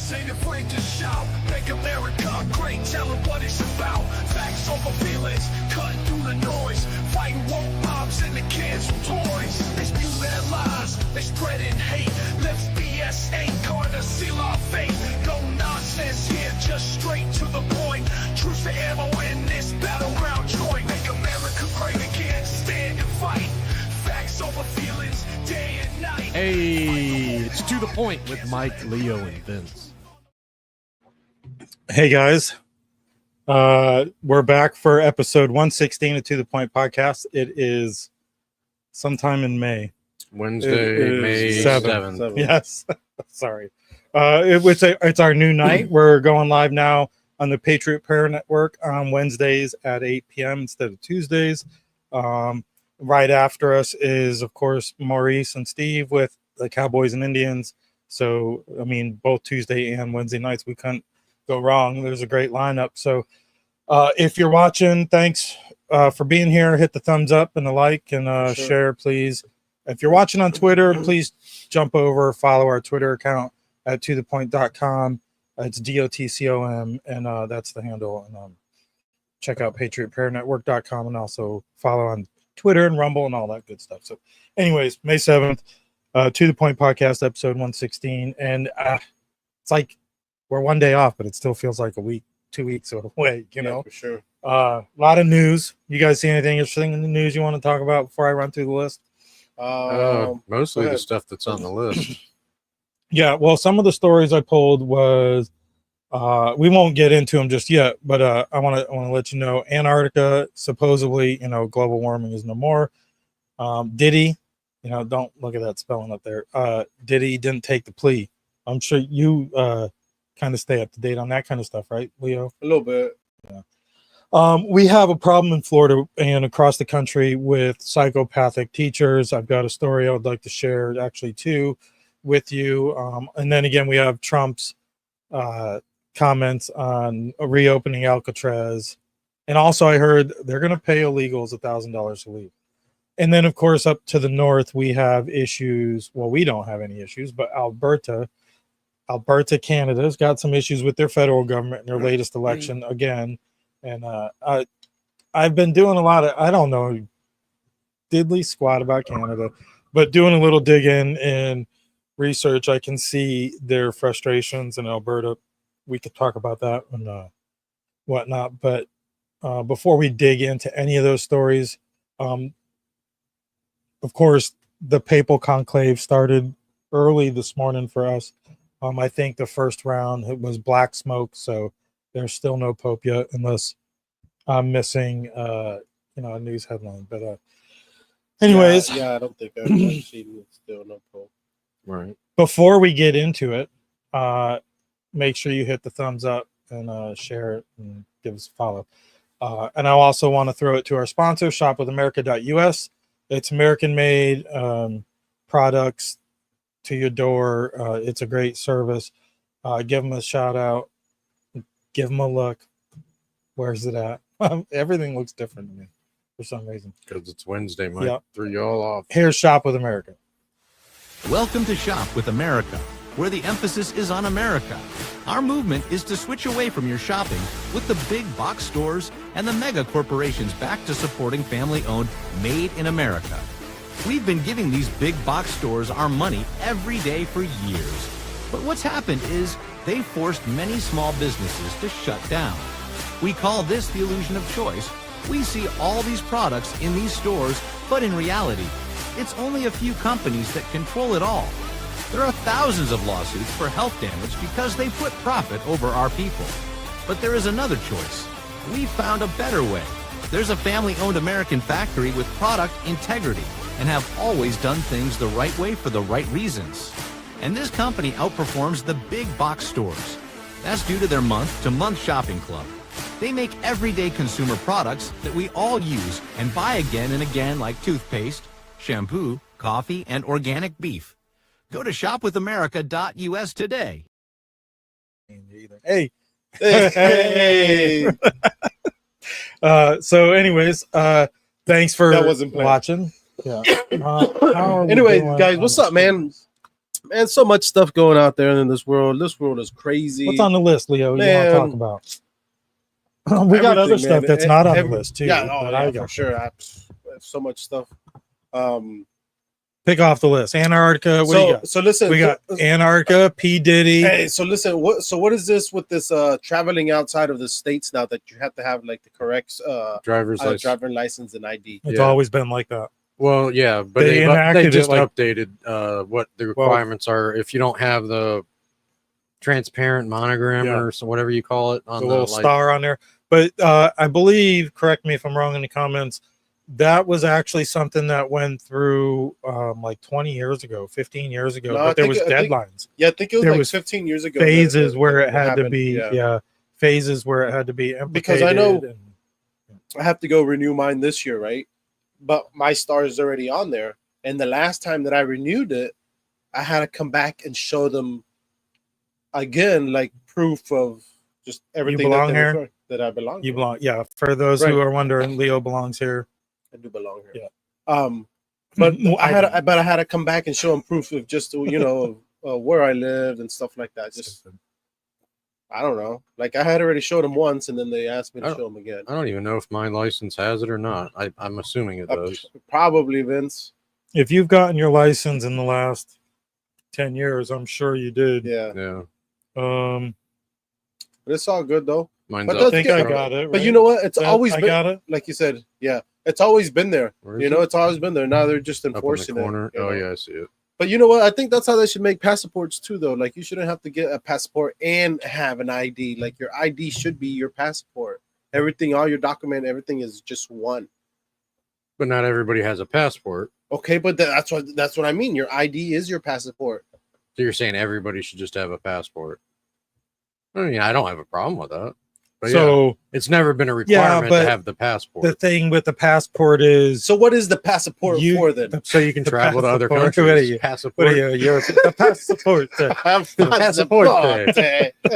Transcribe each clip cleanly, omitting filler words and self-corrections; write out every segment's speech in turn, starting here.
voice ain't afraid to shout. Make America great, tell them what it's about. Facts over feelings, cutting through the noise. Fighting woke mobs and the kids with toys. They spew their lies, they spreading hate. Lips BS ain't gonna seal our fate. No nonsense here, just straight to the point. Truce to ammo in this battleground joint. Make America great again, stand and fight. Facts over feelings, day and night. Hey, it's To The Point with Mike, Leo, and Vince. Hey guys, we're back for episode 116 of To The Point podcast. It is sometime in May. Wednesday, May 7th. Yes, sorry. It's our new night. We're going live now on the Patriot Prayer Network on Wednesdays at 8 p.m. instead of Tuesdays. Right after us is, of course, Maurice and Steve with the Cowboys and Indians. So, I mean, both Tuesday and Wednesday nights, we couldn't go wrong. There's a great lineup. So, if you're watching, thanks for being here. Hit the thumbs up and the like and share, please. If you're watching on Twitter, please jump over, follow our Twitter account at tothepoint.com. It's DOTCOM, and that's the handle. And check out patriotprayernetwork.com and also follow on Twitter and Rumble and all that good stuff. So anyways, May 7th, To The Point podcast, episode 116. And it's like we're one day off, but it still feels like a week, 2 weeks away, you know? For sure. A lot of news. You guys see anything interesting in the news you want to talk about before I run through the list? Mostly the stuff that's on the list. Yeah, well, some of the stories I pulled was we won't get into them just yet, but I want to let you know Antarctica, supposedly, global warming is no more. Diddy, don't look at that spelling up there. Diddy didn't take the plea. I'm sure you kind of stay up to date on that kind of stuff, right, Leo? A little bit. Yeah. We have a problem in Florida and across the country with psychopathic teachers. I've got a story I would like to share, actually, too, with you. And then again, we have Trump's comments on reopening Alcatraz. And also I heard they're going to pay illegals $1,000 a week. And then, of course, up to the north, we have issues. Well, we don't have any issues, but Alberta, Canada's got some issues with their federal government in their latest election again. And I've been doing a lot of, I don't know, diddly squat about Canada, but doing a little digging and research, I can see their frustrations in Alberta. We could talk about that and whatnot. But before we dig into any of those stories, of course, the papal conclave started early this morning for us. I think the first round it was black smoke, so there's still no pope yet, unless I'm missing a news headline. But anyways, yeah, I don't think I've seen still no pope. Right. Before we get into it, make sure you hit the thumbs up and share it and give us a follow. And I also want to throw it to our sponsor, shopwithamerica.us. It's American-made products to your door. It's a great service. Give them a shout out. Give them a look. Where's it at? Everything looks different to me for some reason. Because it's Wednesday, Mike. Yep. Threw you all off. Here's Shop with America. Welcome to Shop with America, where the emphasis is on America. Our movement is to switch away from your shopping with the big box stores and the mega corporations back to supporting family-owned, made in America. We've been giving these big box stores our money every day for years. But what's happened is they forced many small businesses to shut down. We call this the illusion of choice. We see all these products in these stores, but in reality, it's only a few companies that control it all. There are thousands of lawsuits for health damage because they put profit over our people. But there is another choice. We found a better way. There's a family-owned American factory with product integrity and have always done things the right way for the right reasons. And this company outperforms the big box stores. That's due to their month-to-month shopping club. They make everyday consumer products that we all use and buy again and again, like toothpaste, shampoo, coffee, and organic beef. Go to shopwithamerica.us today. Hey. So anyways, thanks for watching. Yeah. Anyway, guys, what's up, man? Man, so much stuff going out there in this world. This world is crazy. What's on the list, Leo? You want Man. to talk about? We got other Everything, stuff man. that's not on the list too. Yeah, but yeah, I for got sure. I have so much stuff. pick off the list. Antarctica. What do you got? So listen, We got Antarctica, P. Diddy. Hey, so listen, what is this with this traveling outside of the states now that you have to have like the correct Driver's license. driver license and ID? It's Yeah. always been like that. Well, yeah, but They they enacted it just like- updated what the requirements are if you don't have the transparent monogram Yeah. or so whatever you call it on The the little like, star on there. But I believe, correct me if I'm wrong in the comments, that was actually something that went through like 20 years ago, 15 years ago. No, but I there was think- I think deadlines, Yeah, I think it was There like was 15 years ago. phases that where it had to happened. be, phases where it had to be implicated. Because I know- and- I have to go renew mine this year, right? But my star is already on there. And the last time that I renewed it, I had to come back and show them again, like proof of just everything belong that, here? that I belong. You here. belong, yeah. For those Right. who are wondering, Leo belongs here. I do belong here. Yeah. But Well, I don't. had to come back and show them proof of just where I lived and stuff like that. Just I don't know. Like I had already showed them once, and then they asked me to show them again. I don't even know if my license has it or not. I'm assuming it does. Probably, Vince. If you've gotten your license in the last 10 years, I'm sure you did. Yeah, Yeah, but it's all good though. mine's But up. I that's think good. I got it. But right? you know what? It's That- always I been, got it. like you said. Yeah, it's always been there. Where is You know, it? it's always been there. Now they're just Up in the enforcing corner. it. you Oh know? yeah, I see it. But you know what? I think that's how they should make passports too, though. Like you shouldn't have to get a passport and have an ID. Like your ID should be your passport. Everything, all your document, everything is just one. But not everybody has a passport. Okay, but that's what I mean. Your ID is your passport. So you're saying everybody should just have a passport? I mean, I don't have a problem with that. But yeah, So it's never been a Yeah, requirement but to have the passport, the thing with the passport is So what is the passport You- for then? so you can the travel to other passport. countries. What are you? Passport. what are you? You're the passport. Passport.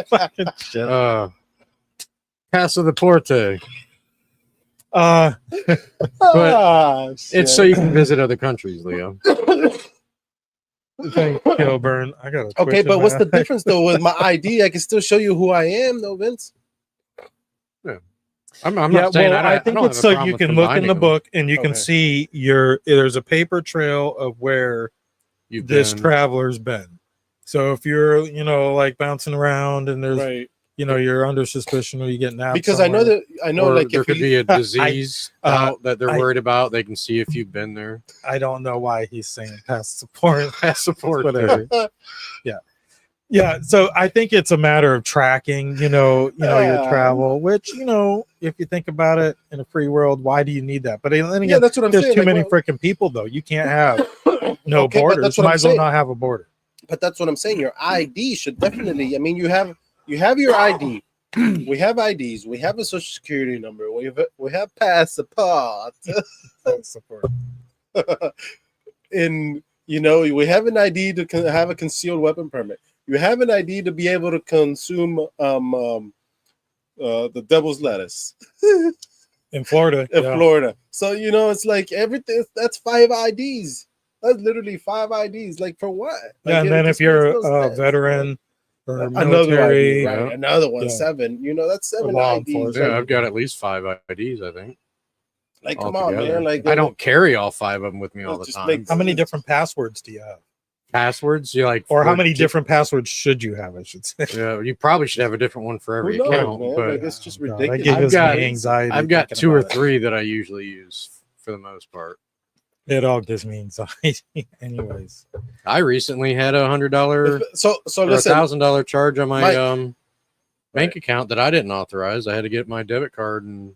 Fucking shit. Paso de Porte. Uh, It's so you can visit other countries, Leo. thank you, Burn. I got to. Okay, but what's the difference though? With my ID, I can still show you who I am, though, Vince. I'm Yeah, not saying well, I think don't it's have a so problem you with can look in combining the them. book and you can Okay. see there's a paper trail of where You've this been- traveler's been. So if you're, like bouncing around and there's, Right. you're under suspicion or you get nabbed. Because I know or like there if could you, be a disease out that they're I- worried about. They can see if you've been there. I don't know why he's saying passport. Passport. Whatever. Yeah, so I think it's a matter of tracking, your travel, which, if you think about it in a free world, why do you need that? But then yeah, again, that's what I'm there's saying. too like, many well, freaking people, though. You can't have no Okay, but borders. that's what Might I'm as well saying. not have a border. But that's what I'm saying. Your ID should definitely. I mean, you have your ID. We have IDs. We have a social security number. We have passport. And we have an ID to have a concealed weapon permit. You have an ID to be able to consume the devil's lettuce In Florida. in yeah. Florida. So it's like everything. That's 5 IDs. That's literally 5 IDs. Like for what? Yeah, Like, and it then if just you're makes no a sense. veteran or Another military, ID, right? Another one, Yeah. 7. That's 7 law IDs. enforcement. Yeah, I've got at least 5 IDs, I think. Like, come altogether. on, man. Like, I don't carry all 5 of them with me all the Just time. make- how many different passwords do you have? Passwords? You like, Or how for- many different passwords should you have, I should say? Yeah, you probably should have a different one for every Who knows, account. man? But Like, it's just Oh, God, ridiculous. That gives I've me got- anxiety. I've got thinking 2 or about it. 3 that I usually use for the most part. It all gives me anxiety, anyways. I recently had $100 So or listen. $1,000 charge on my Mike. bank account that I didn't authorize. I had to get my debit card and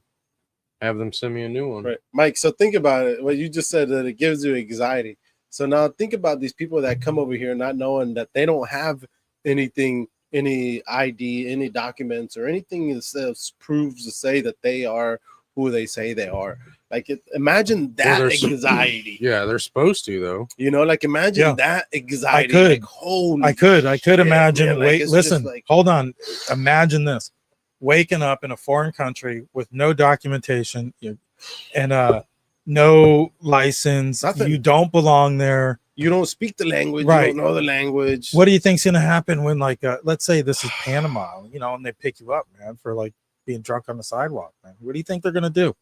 have them send me a new one. Right, Mike. So think about it. What you just said, that it gives you anxiety. So now think about these people that come over here not knowing that they don't have anything, any ID, any documents, or anything that proves to say that they are who they say they are. Like, imagine that there's- anxiety. Yeah, they're supposed to though. Like imagine Yeah. that anxiety. I could. Like, holy I could shit, imagine. man. Like, Wait, it's just listen, like- hold on. Imagine this: waking up in a foreign country with no documentation and no license. Nothing. You don't belong there. you don't speak the language, Right. you don't know the language. What do you think's going to happen when, like, let's say this is Panama, you know, and they pick you up, man, for like being drunk on the sidewalk, man? What do you think they're going to do?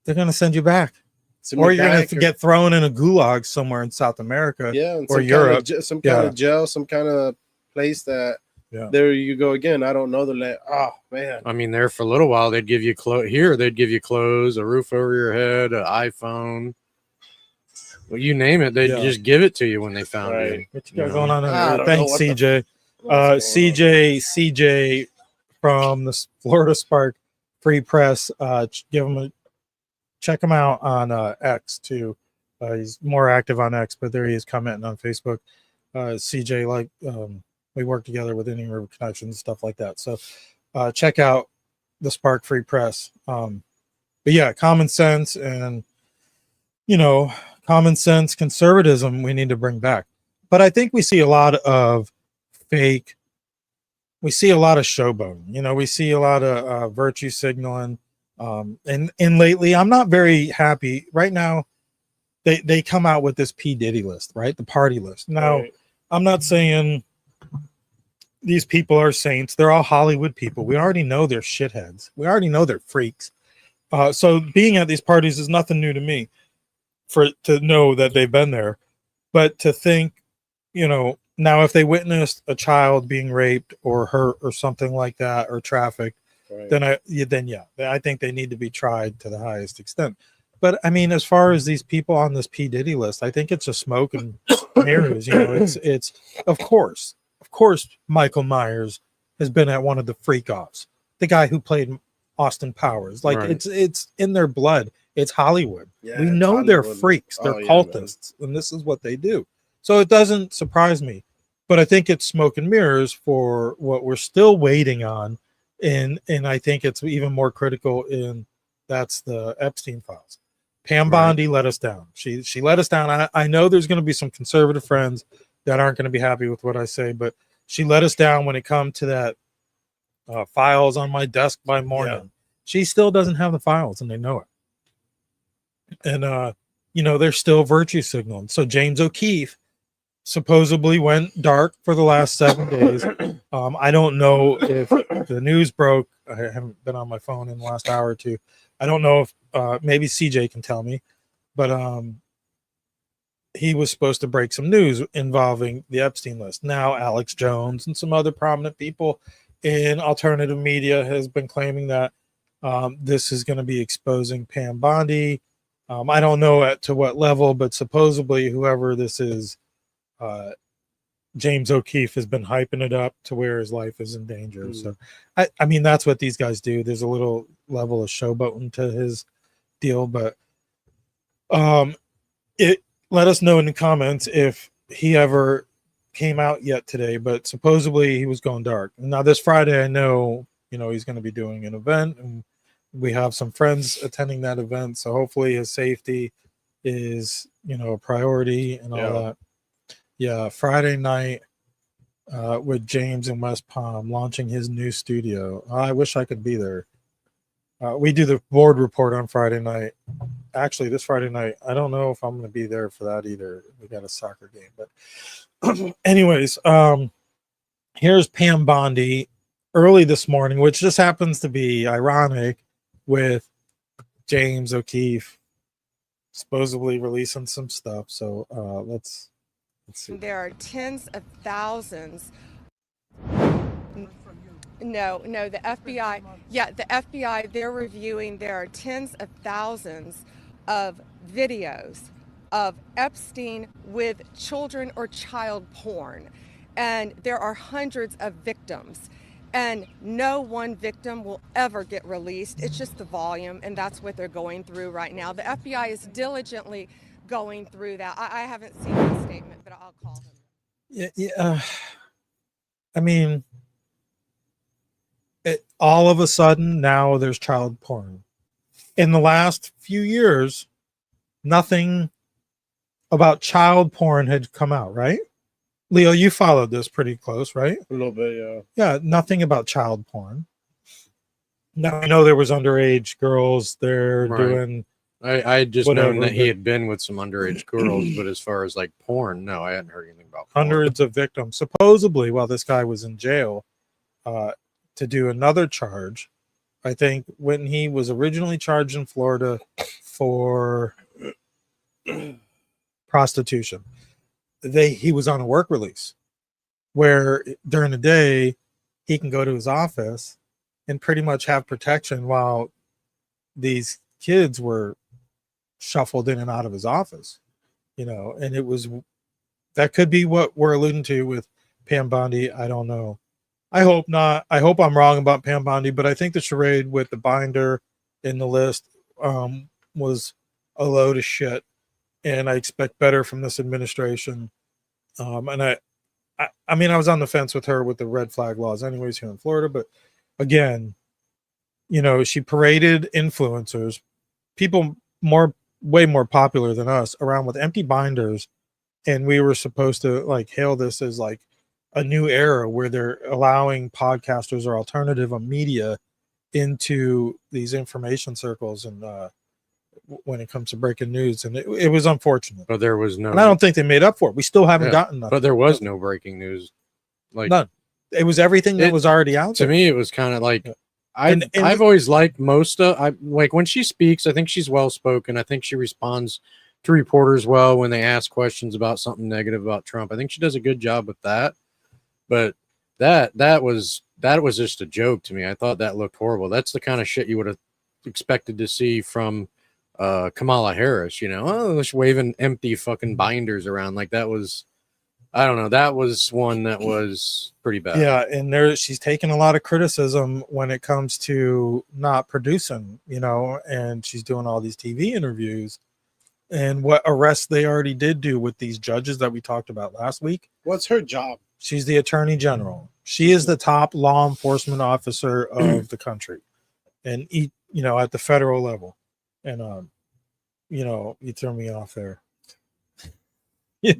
They're going to send you back, Send or me you're going back, to get thrown in a gulag somewhere in South America, yeah, and or some Europe. some kind of jail, some kind of place that there you go again. I don't know the land. Oh man, I mean, there for a little while, they'd give you clothes. Here, they'd give you clothes, a roof over your head, an iPhone. Well, you name it, they'd just give it to you when they found you. What you got going on? I don't Thanks, know what CJ. CJ from the Florida Spark Free Press. Check him out on X too. He's more active on X, but there he is commenting on Facebook. CJ, like, we work together with Indian River Connections, stuff like that. So check out the Spark Free Press. But yeah, common sense and, you know, common sense conservatism we need to bring back. But I think we see a lot of fake, we see a lot of showboating. You know, we see a lot of virtue signaling. And lately, I'm not very happy. Right now, they come out with this P. Diddy list, right? The party list. Now, I'm not saying these people are saints. They're all Hollywood people. We already know they're shitheads. We already know they're freaks. So being at these parties is nothing new to me, to know that they've been there. But to think, you know, now if they witnessed a child being raped or hurt or something like that, or trafficked, then I think they need to be tried to the highest extent. But I mean, as far as these people on this P. Diddy list, I think it's a smoke and mirrors. You know, it's of course Michael Myers has been at one of the freak offs. The guy who played Austin Powers, like it's in their blood. It's Hollywood. Yeah, we know Hollywood. They're freaks. They're cultists, and this is what they do. So it doesn't surprise me. But I think it's smoke and mirrors for what we're still waiting on. And I think it's even more critical that's the Epstein files. Pam Bondi let us down. She let us down. I know there's going to be some conservative friends that aren't going to be happy with what I say, but she let us down when it comes to that files on my desk by morning. Yeah. She still doesn't have the files, and they know it. And you know, they're still virtue signaling. So James O'Keefe supposedly went dark for the last 7 days. I don't know if the news broke. I haven't been on my phone in the last hour or two. I don't know if maybe CJ can tell me, but he was supposed to break some news involving the Epstein list. Now Alex Jones and some other prominent people in alternative media has been claiming that this is going to be exposing Pam Bondi. I don't know to what level, but supposedly whoever this is, James O'Keefe has been hyping it up to where his life is in danger. So I mean, that's what these guys do. There's a little level of showboating to his deal, but let us know in the comments if he ever came out yet today. But supposedly he was going dark. Now this Friday, I know, you know, he's going to be doing an event, and we have some friends attending that event, so hopefully his safety is, you know, a priority and all that. Yeah, Friday night with James in West Palm launching his new studio. I wish I could be there. We do the board report on Friday night. Actually, this Friday night, I don't know if I'm going to be there for that either. We got a soccer game. But anyways, here's Pam Bondi early this morning, which just happens to be ironic with James O'Keefe supposedly releasing some stuff. So let's see. There are tens of thousands. No, the FBI. Yeah, the FBI, they're reviewing. There are tens of thousands of videos of Epstein with children or child porn. And there are hundreds of victims. And no one victim will ever get released. It's just the volume, and that's what they're going through right now. The FBI is diligently going through that. I haven't seen that statement, but I'll call him. Yeah. I mean, all of a sudden now there's child porn. In the last few years, nothing about child porn had come out, right? Leo, you followed this pretty close, right? A little bit, yeah. Yeah, nothing about child porn. Now I know there was underage girls there doing I had just Whatever, known that he but- had been with some underage girls, but as far as like porn, no, I hadn't heard anything about porn. hundreds of victims supposedly while this guy was in jail to do another charge. I think when he was originally charged in Florida for prostitution, he was on a work release where during the day he can go to his office and pretty much have protection while these kids were shuffled in and out of his office, and it was, that could be what we're alluding to with Pam Bondi. I don't know. I hope not. I hope I'm wrong about Pam Bondi, but I think the charade with the binder in the list was a load of shit, and I expect better from this administration. And I mean, I was on the fence with her with the red flag laws anyways here in Florida, but again, she paraded influencers, people way more popular than us, around with empty binders, and we were supposed to like hail this as like a new era where they're allowing podcasters or alternative media into these information circles and when it comes to breaking news, and it was unfortunate, But there was no, and I don't think they made up for it. We still haven't gotten nothing. but there was no breaking news. Like None. It was everything that was already out to there. me, it was kind of like And I've always liked most of. I like when she speaks. I think she's well spoken. I think she responds to reporters well when they ask questions about something negative about Trump. I think she does a good job with that. But that was just a joke to me. I thought that looked horrible. That's the kind of shit you would have expected to see from Kamala Harris. Just waving empty fucking binders around like that was. I don't know. That was one that was pretty bad. Yeah, and she's taking a lot of criticism when it comes to not producing, and she's doing all these TV interviews and what arrests they already did do with these judges that we talked about last week. What's her job? She's the attorney general. She is the top law enforcement officer of the country, and at the federal level. And you threw me off there.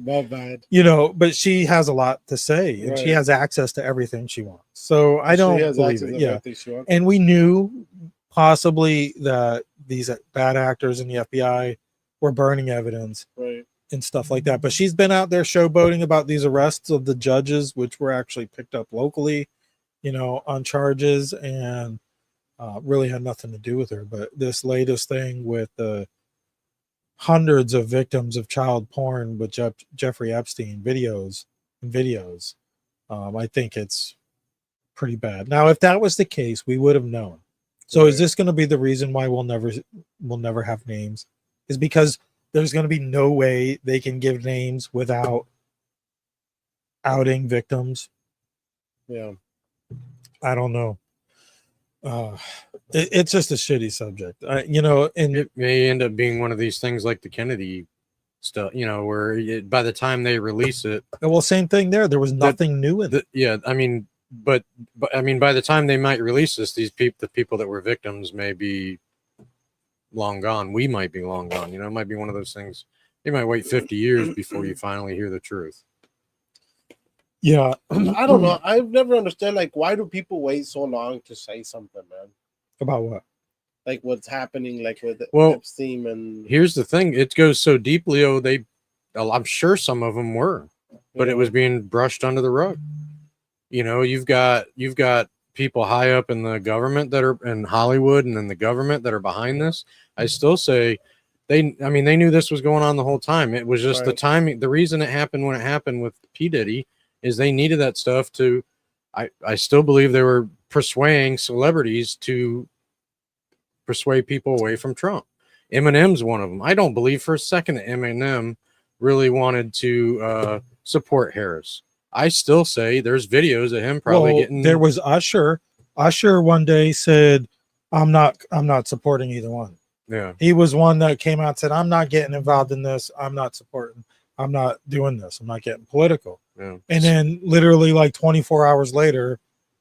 My bad. But she has a lot to say, and she Right. has access to everything she wants. So I don't She has believe access it. to Yeah, everything she wants. and we knew possibly that these bad actors in the FBI were burning evidence Right. and stuff like that. But she's been out there showboating about these arrests of the judges, which were actually picked up locally, on charges, and really had nothing to do with her. But this latest thing with the hundreds of victims of child porn with Jeffrey Epstein videos, I think it's pretty bad. Now, if that was the case, we would have known. So is this going to be the reason why we'll never have names? Is because there's going to be no way they can give names without outing victims? Yeah. I don't know. It's just a shitty subject, and It may end up being one of these things like the Kennedy stuff, where by the time they release it, well, same thing there. There was nothing new in it. but by the time they might release this, the people that were victims may be long gone. We might be long gone. It might be one of those things. They might wait 50 years before you finally hear the truth. Yeah, I don't know. I've never understood, like, why do people wait so long to say something, man? about what? Like what's happening, like with Well, Epstein and Here's the thing: it goes so deep, Leo. I'm sure some of them were, but it was being brushed under the rug. You've got people high up in the government that are in Hollywood and in the government that are behind this. I still say they knew this was going on the whole time. It was just the timing. The reason it happened when it happened with P. Diddy is they needed that stuff to. I still believe they were persuading celebrities to persuade people away from Trump. Eminem's one of them. I don't believe for a second that Eminem really wanted to support Harris. I still say there's videos of him probably getting. There was Usher. Usher one day said, I'm not supporting either one. Yeah. He was one that came out and said, I'm not getting involved in this. I'm not supporting. I'm not doing this. I'm not getting political. Yeah. And then literally like 24 hours later,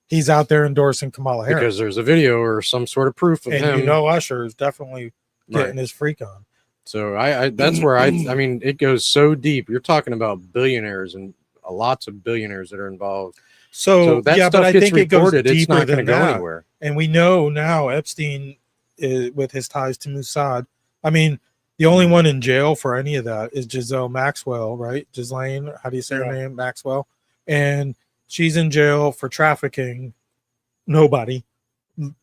he's out there endorsing Kamala Harris. Because there's a video or some sort of proof of him. Usher is definitely getting his freak on. So I that's where I mean, it goes so deep. You're talking about billionaires and lots of billionaires that are involved. So that yeah, stuff but I gets think it goes reported. It's deeper not going to than go that. anywhere. And we know now Epstein, with his ties to Mossad, I mean, the only one in jail for any of that is Giselle Maxwell, right? Ghislaine, how do you say her name? Maxwell. And she's in jail for trafficking nobody.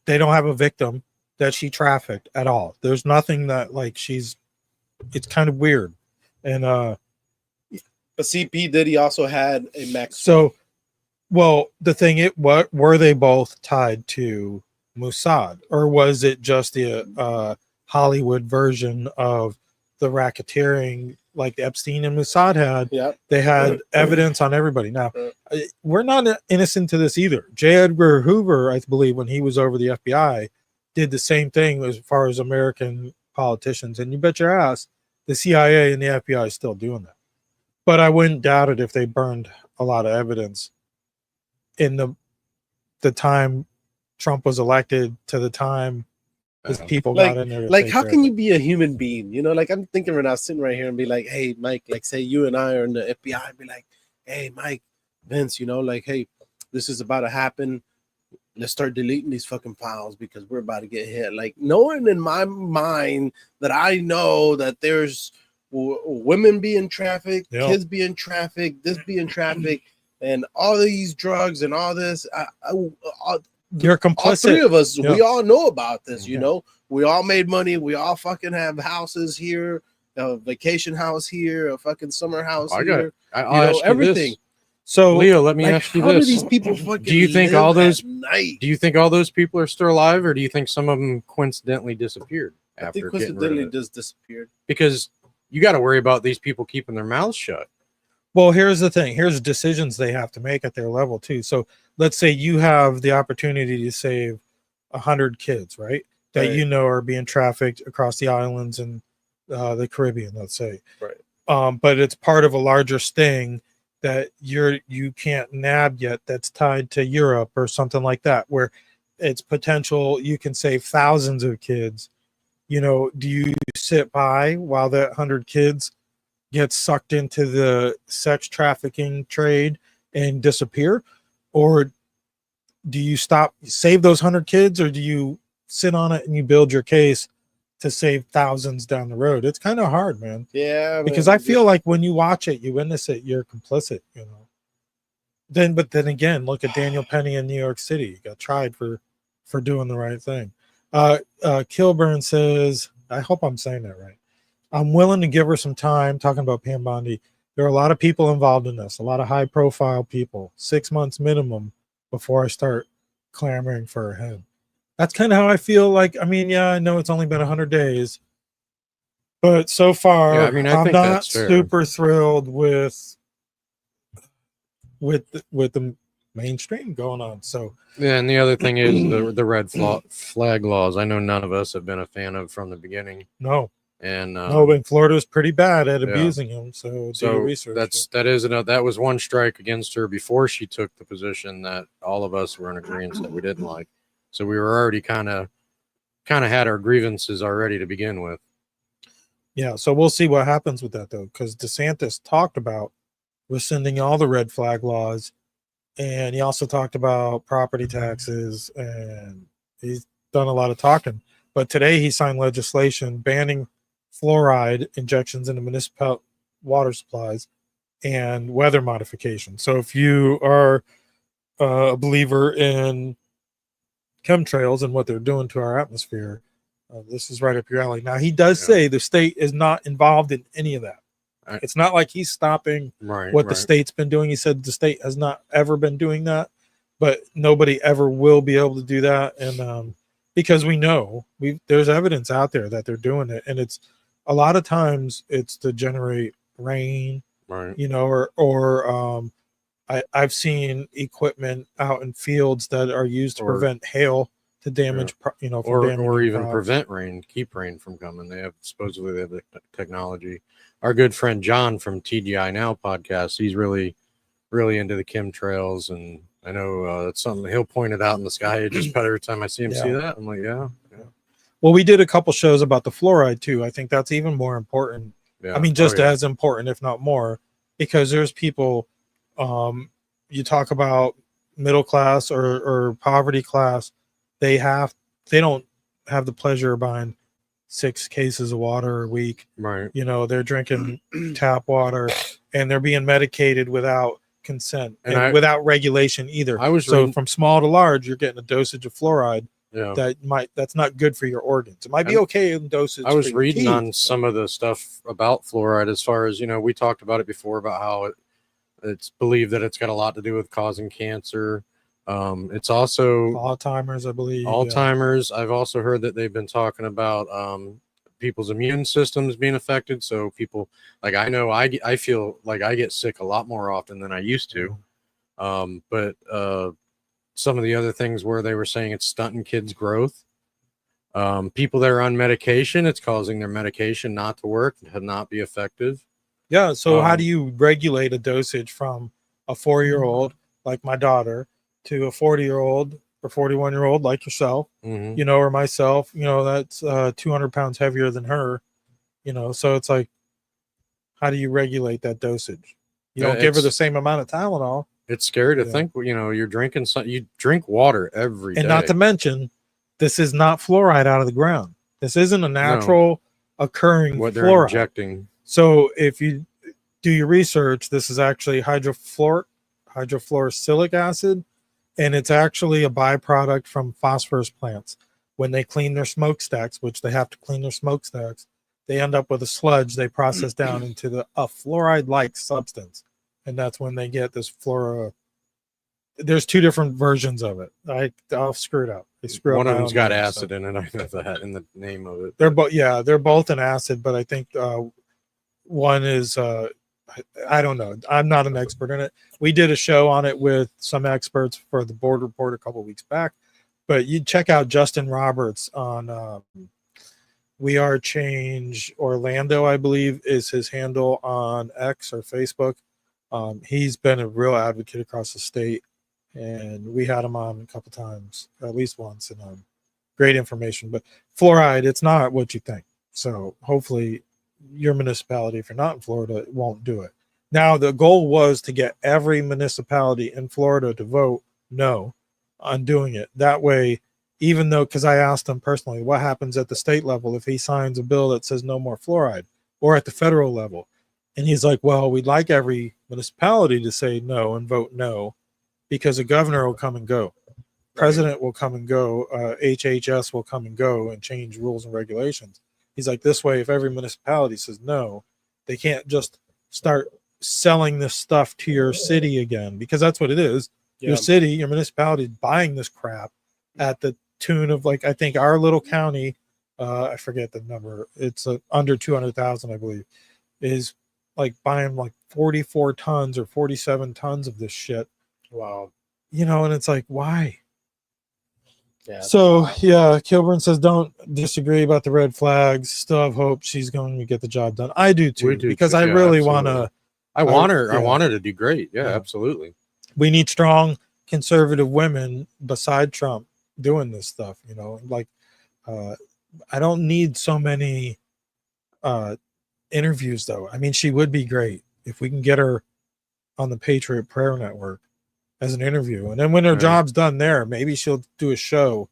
They don't have a victim that she trafficked at all. There's nothing that like it's kind of weird. And But CP Diddy also had a max. so well, what were they both tied to Mossad, or was it just the Hollywood version of the racketeering like Epstein and Mossad had? Yeah. They had evidence on everybody. Now, we're not innocent to this either. J. Edgar Hoover, I believe, when he was over the FBI, did the same thing as far as American politicians. And you bet your ass the CIA and the FBI is still doing that. But I wouldn't doubt it if they burned a lot of evidence in the time Trump was elected to the time his people got in there. Like, how can you be a human being? You know, like I'm thinking right now, sitting right here and be like, hey, Mike, like say you and I are in the FBI, be like, hey, Mike, Vince, you know, like, hey, this is about to happen. Let's start deleting these fucking files because we're about to get hit. Like, knowing in my mind that I know that there's women being trafficked, kids being trafficked, this being trafficked, and all these drugs and all this. You're complicit. All three of us, we all know about this. You know, we all made money. We all fucking have houses here, a vacation house here, a fucking summer house here. I'll ask you everything. This. So, Leo, let me ask you how this: do these people fucking do you think live all those? at night? Do you think all those people are still alive, or do you think some of them coincidentally disappeared I after think getting rid of coincidentally it? just disappeared. Because you got to worry about these people keeping their mouths shut. well, here's the thing. Here's decisions they have to make at their level too. So let's say you have the opportunity to save 100 kids, right? That you know are being trafficked across the islands and the Caribbean, let's say. Right. But it's part of a larger sting that you can't nab yet that's tied to Europe or something like that, where it's potential you can save thousands of kids. You know, do you sit by while that 100 kids get sucked into the sex trafficking trade and disappear? Or do you save those 100 kids, or do you sit on it and you build your case to save thousands down the road? It's kind of hard, man. Yeah, because I feel like when you watch it, you witness it, you're complicit, you know. But then again, look at Daniel Penny in New York City. He got tried for doing the right thing. Kilburn says, I hope I'm saying that right. I'm willing to give her some time. Talking about Pam Bondi, there are a lot of people involved in this, a lot of high profile people. 6 months minimum before I start clamoring for her head. That's kind of how I feel. Like, I mean, yeah, I know it's only been 100 days, but so far, I mean, I I'm think not that's fair. super thrilled with the mainstream going on. So Yeah, and the other thing is the red flag laws. I know none of us have been a fan of from the beginning. no, And but Florida's pretty bad at abusing him. So do your research. That was one strike against her before she took the position that all of us were in agreement that we didn't like. So we were already kind of had our grievances already to begin with. Yeah, so we'll see what happens with that, though, because DeSantis talked about rescinding all the red flag laws, and he also talked about property taxes, and he's done a lot of talking. But today he signed legislation banning fluoride injections into municipal water supplies and weather modification. So if you are a believer in chemtrails and what they're doing to our atmosphere, this is right up your alley. Now, he does say the state is not involved in any of that. It's not like he's stopping what the state's been doing. He said the state has not ever been doing that, but nobody ever will be able to do that. And because we know there's evidence out there that they're doing it, and it's a lot of times it's to generate rain, you know, or I've seen equipment out in fields that are used to prevent hail to damage, you know, or even prevent rain, keep rain from coming. They have the technology. Our good friend John from TGI Now podcast, he's really into the chemtrails, and I know it's something he'll point it out in the sky just about every time I see him see that. I'm like, yeah. Well, we did a couple shows about the fluoride too. I think that's even more important. I mean, just as important, if not more, because there's people, you talk about middle class or poverty class, they don't have the pleasure of buying 6 cases of water a week. Right. You know, they're drinking tap water, and they're being medicated without consent and without regulation either. From small to large, you're getting a dosage of fluoride that's not good for your organs. It might be okay in dosage. I was reading on some of the stuff about fluoride, as far as, you know, we talked about it before about how it's believed that it's got a lot to do with causing cancer. It's also Alzheimer's, I believe. Alzheimer's. I've also heard that they've been talking about people's immune systems being affected. So people, like, I know I feel like I get sick a lot more often than I used to. But some of the other things where they were saying it's stunting kids' growth. People that are on medication, it's causing their medication not to work, to not be effective. Yeah. So how do you regulate a dosage from a 4-year-old like my daughter to a 40-year-old or 41-year-old like yourself, you know, or myself, you know, that's 200 pounds heavier than her, you know? So it's like, how do you regulate that dosage? You don't give her the same amount of Tylenol. It's scary to think, you know, you're drinking you drink water every day. And not to mention, this is not fluoride out of the ground. This isn't a natural occurring what they're fluoride. injecting. So if you do your research, this is actually hydrofluorosilicic acid, and it's actually a byproduct from phosphorus plants. When they clean their smokestacks, which they have to clean their smokestacks, they end up with a sludge they process down into a fluoride-like substance. And that's when they get this fluoro. There's 2 different versions of it. I'll screw it up. One of them's got acid in it. I know that in the name of it. They're both an acid, but I think one is I don't know. I'm not an expert in it. We did a show on it with some experts for the Board Report a couple of weeks back. But you check out Justin Roberts on We Are Change Orlando, I believe, is his handle on X or Facebook. He's been a real advocate across the state, and we had him on a couple times, at least once, and great information. But fluoride, it's not what you think. So hopefully your municipality, if you're not in Florida, won't do it. Now, the goal was to get every municipality in Florida to vote no on doing it. That way, even though, because I asked him personally, what happens at the state level if he signs a bill that says no more fluoride, or at the federal level? And he's like, well, we'd like every municipality to say no and vote no, because a governor will come and go. President will come and go. HHS will come and go and change rules and regulations. He's like, this way, if every municipality says no, they can't just start selling this stuff to your city again, because that's what it is. Yeah. Your city, your municipality is buying this crap at the tune of, like, I think our little county, I forget the number, it's under 200,000, I believe, is like buying like 44 tons or 47 tons of this shit. Wow. You know, and it's like, why? Yeah. So, yeah, Kilburn says, don't disagree about the red flags. Still have hope she's going to get the job done. I do too, because I really want to. I want her to do great. Yeah, absolutely. We need strong conservative women beside Trump doing this stuff, you know, like I don't need so many interviews though. I mean, she would be great if we can get her on the Patriot Prayer Network as an interview, and then when her job's done there, maybe she'll do a show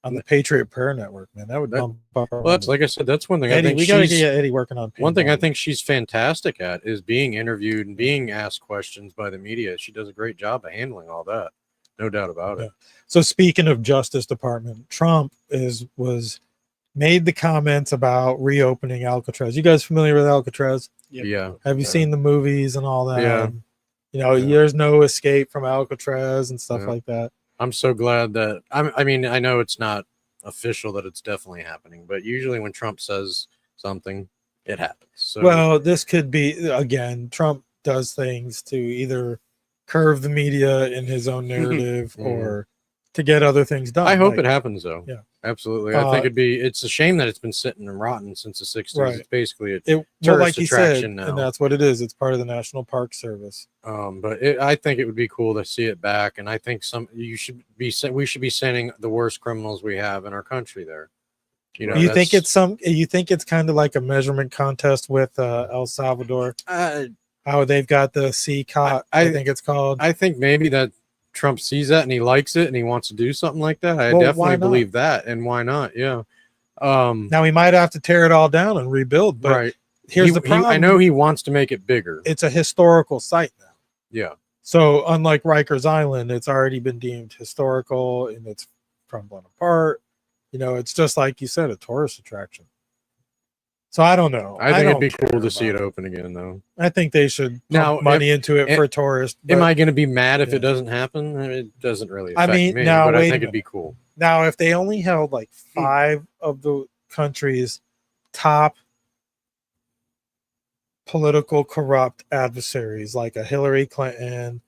on the Patriot Prayer Network. Man, that would bump up. Well, that's, like I said, that's one thing. Eddie, I think we got to get Eddie working on. One thing I think she's fantastic at is being interviewed and being asked questions by the media. She does a great job of handling all that, no doubt about it. So speaking of Justice Department, Trump was made the comments about reopening Alcatraz. You guys familiar with Alcatraz? Yeah. Have you seen the movies and all that? Yeah. You know, there's no escape from Alcatraz and stuff like that. I'm so glad that I mean, I know it's not official that it's definitely happening, but usually when Trump says something, it happens. So, well, this could be, again, Trump does things to either curve the media in his own narrative or to get other things done. I hope it happens though. Yeah, absolutely. I think it's a shame that it's been sitting and rotten since the 60s. Right. It's basically a tourist like attraction now, and that's what it is. It's part of the National Park Service. But I think it would be cool to see it back, and I think we should be sending the worst criminals we have in our country there. You know, you think it's kind of like a measurement contest with El Salvador? How they've got the CCOT, I think it's called. I think maybe that Trump sees that and he likes it and he wants to do something like that. I definitely believe that. And why not? Yeah. Now we might have to tear it all down and rebuild, but right. here's the problem. I know he wants to make it bigger. It's a historical site now. Yeah. So unlike Rikers Island, it's already been deemed historical and it's crumbling apart. You know, it's just like you said, a tourist attraction. So I don't know. I think it'd be don't cool care to see it about open again, though. I think they should Now, pump money into it for tourists. Am but- I going to be mad if yeah. it doesn't happen? I mean, it doesn't really I affect mean, me, now, but I wait a think it'd be cool. Now, if they only held like 5 of the country's top political corrupt adversaries, like a Hillary Clinton,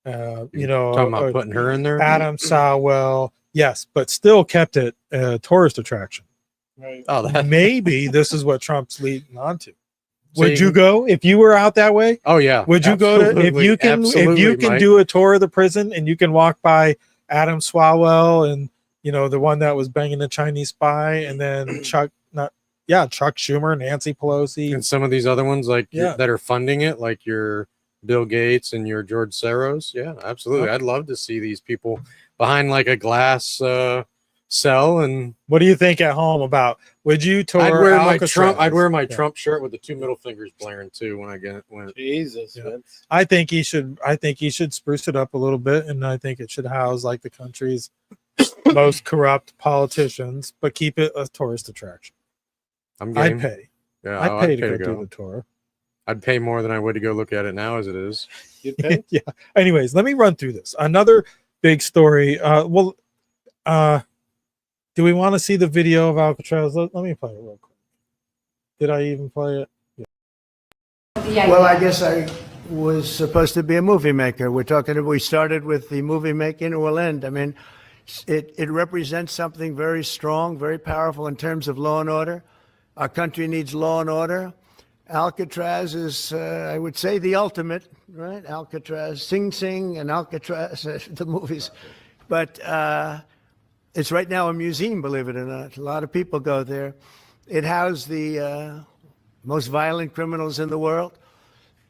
you know, Talking about putting her in there? Adam Sowell, yes, but still kept it a tourist attraction. Right. Oh, that. Maybe this is what Trump's leading on to. So Would you go if you were out that way? Oh yeah. Would you go to if Absolutely, you can absolutely, Mike. do a tour of the prison and you can walk by Adam Swalwell and you know the one that was banging the Chinese spy and then Chuck Schumer, Nancy Pelosi, And some of these other ones, like Yeah. that are funding it, like your Bill Gates and your George Soros. Yeah, absolutely. Okay. I'd love to see these people behind like a glass cell, and what do you think at home about? Would you tour? I'd wear my Alcatraz? Trump. I'd wear my Yeah. Trump shirt with the 2 middle fingers blaring too when I get when. Jesus, Yeah. man. I think he should. I think he should spruce it up a little bit, and I think it should house like the country's most corrupt politicians, but keep it a tourist attraction. I'm game. I'd pay. Yeah, I'd pay to go do the tour. I'd pay more than I would to go look at it now as it is. You pay? Yeah. Anyways, let me run through this. Another big story. Do we want to see the video of Alcatraz? Let me play it real quick. Did I even play it? Well, I guess I was supposed to be a movie maker. We started with the movie making, and we'll end. I mean, it represents something very strong, very powerful in terms of law and order. Our country needs law and order. Alcatraz is, I would say, the ultimate, right? Alcatraz, Sing Sing and Alcatraz, the movies. But it's right now a museum, believe it or not. A lot of people go there. It housed the most violent criminals in the world,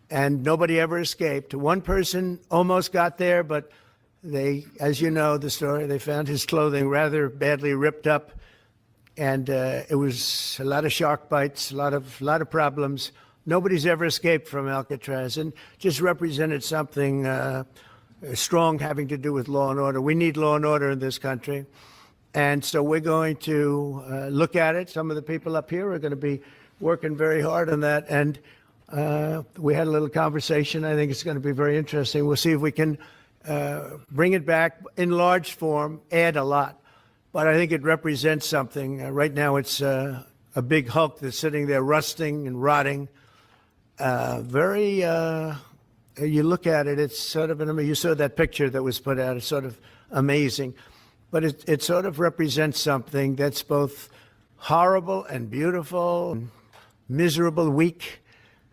and nobody ever escaped. One person almost got there, but they, as you know the story, they found his clothing rather badly ripped up, and it was a lot of shark bites, a lot of problems. Nobody's ever escaped from Alcatraz, and just represented something strong having to do with law and order. We need law and order in this country. And so we're going to look at it. Some of the people up here are going to be working very hard on that. And we had a little conversation. I think it's going to be very interesting. We'll see if we can bring it back in large form, add a lot. But I think it represents something. Right now it's a big hulk that's sitting there rusting and rotting. You look at it, it's sort of, you saw that picture that was put out, it's sort of amazing. But it sort of represents something that's both horrible and beautiful, and miserable, weak.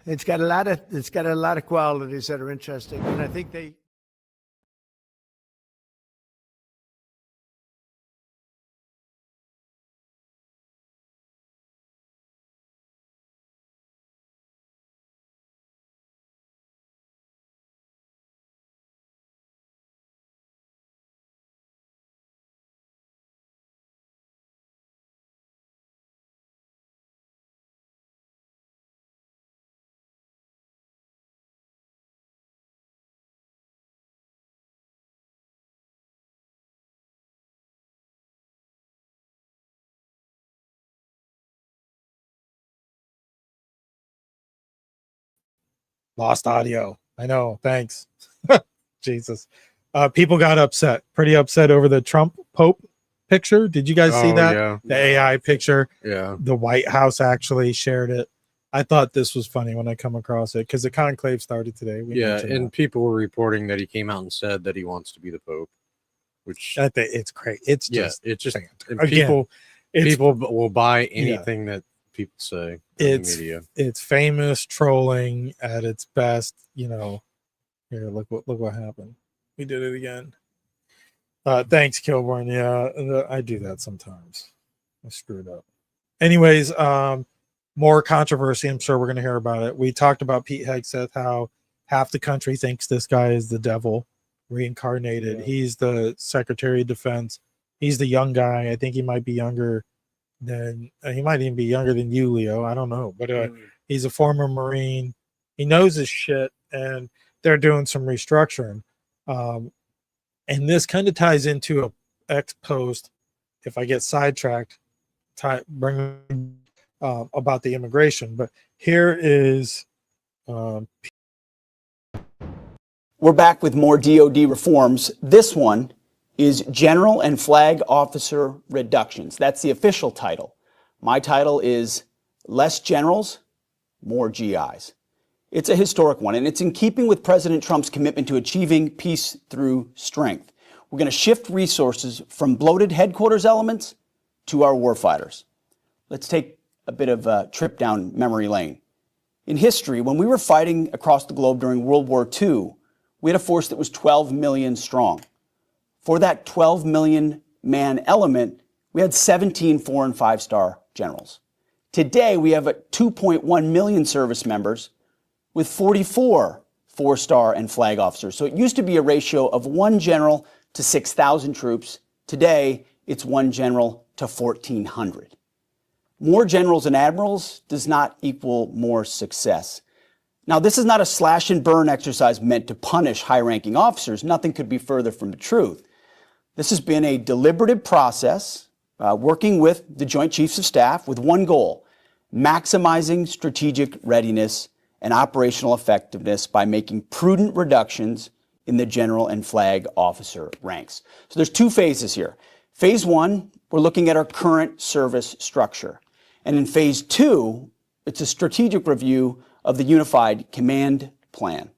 It's got a lot of qualities that are interesting, and I think they. Lost audio. I know. Thanks. Jesus. People got upset, pretty upset over the Trump Pope picture. Did you guys see that? Yeah. The AI picture. Yeah. The White House actually shared it. I thought this was funny when I come across it because the conclave started today. We Yeah. mentioned And that. people were reporting that he came out and said that he wants to be the Pope, which I think it's great. It's yeah, just it's just again, people will buy anything that people say in the media. it's famous trolling at its best. You know, here look what happened. We did it again. Thanks, Kilborn. Yeah, I do that sometimes. I screwed up. Anyways, more controversy. I'm sure we're going to hear about it. We talked about Pete Hegseth, how half the country thinks this guy is the devil reincarnated. Yeah. He's the Secretary of Defense. He's the young guy. I think he might be younger then he might even be younger than you, Leo. I don't know, but he's a former Marine. He knows his shit, and they're doing some restructuring. And this kind of ties into a ex post. If I get sidetracked, bring about the immigration. But here is. We're back with more DoD reforms. This one is General and Flag Officer Reductions. That's the official title. My title is Less Generals, More GIs. It's a historic one, and it's in keeping with President Trump's commitment to achieving peace through strength. We're going to shift resources from bloated headquarters elements to our warfighters. Let's take a bit of a trip down memory lane. In history, when we were fighting across the globe during World War II, we had a force that was 12 million strong. For that 12 million man element, we had 17 4- and 5-star generals. Today, we have 2.1 million service members with 44 4-star and flag officers. So it used to be a ratio of 1 general to 6,000 troops. Today, it's 1 general to 1,400. More generals and admirals does not equal more success. Now, this is not a slash and burn exercise meant to punish high-ranking officers. Nothing could be further from the truth. This has been a deliberative process, working with the Joint Chiefs of Staff with one goal: maximizing strategic readiness and operational effectiveness by making prudent reductions in the general and flag officer ranks. So there's 2 phases here. Phase 1, we're looking at our current service structure. And in phase 2, it's a strategic review of the Unified Command Plan.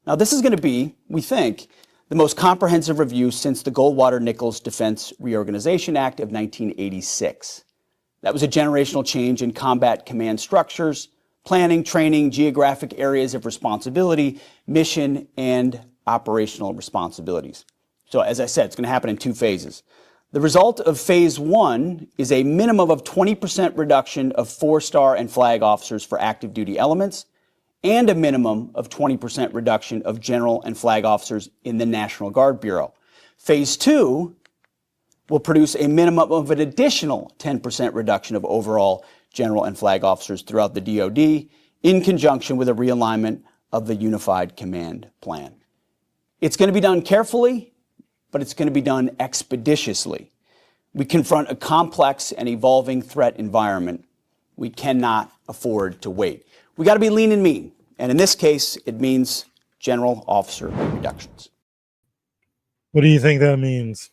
Now, this is going to be, we think, the most comprehensive review since the Goldwater-Nichols Defense Reorganization Act of 1986. That was a generational change in combat command structures, planning, training, geographic areas of responsibility, mission, and operational responsibilities. So, as I said, it's going to happen in 2 phases. The result of phase 1 is a minimum of 20% reduction of 4-star and flag officers for active duty elements, and a minimum of 20% reduction of general and flag officers in the National Guard Bureau. Phase 2 will produce a minimum of an additional 10% reduction of overall general and flag officers throughout the DoD, in conjunction with a realignment of the Unified Command Plan. It's going to be done carefully, but it's going to be done expeditiously. We confront a complex and evolving threat environment. We cannot afford to wait. We got to be lean and mean. And in this case, it means general officer reductions. What do you think that means?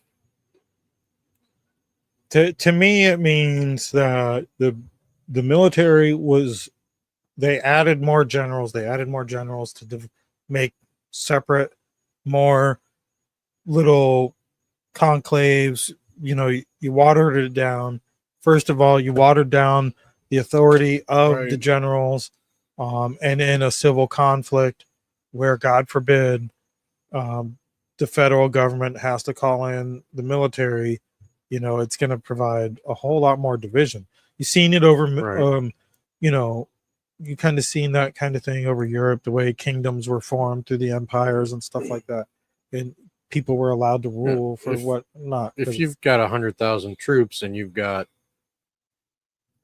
To me, it means that the military they added more generals. They added more generals to make separate, more little conclaves. You know, you watered it down. First of all, you watered down the authority of the generals, and in a civil conflict where, God forbid, the federal government has to call in the military, you know, it's going to provide a whole lot more division. You've seen it over, you know, you kind of seen that kind of thing over Europe, the way kingdoms were formed through the empires and stuff like that. And people were allowed to rule for what not. If you've got 100,000 troops and you've got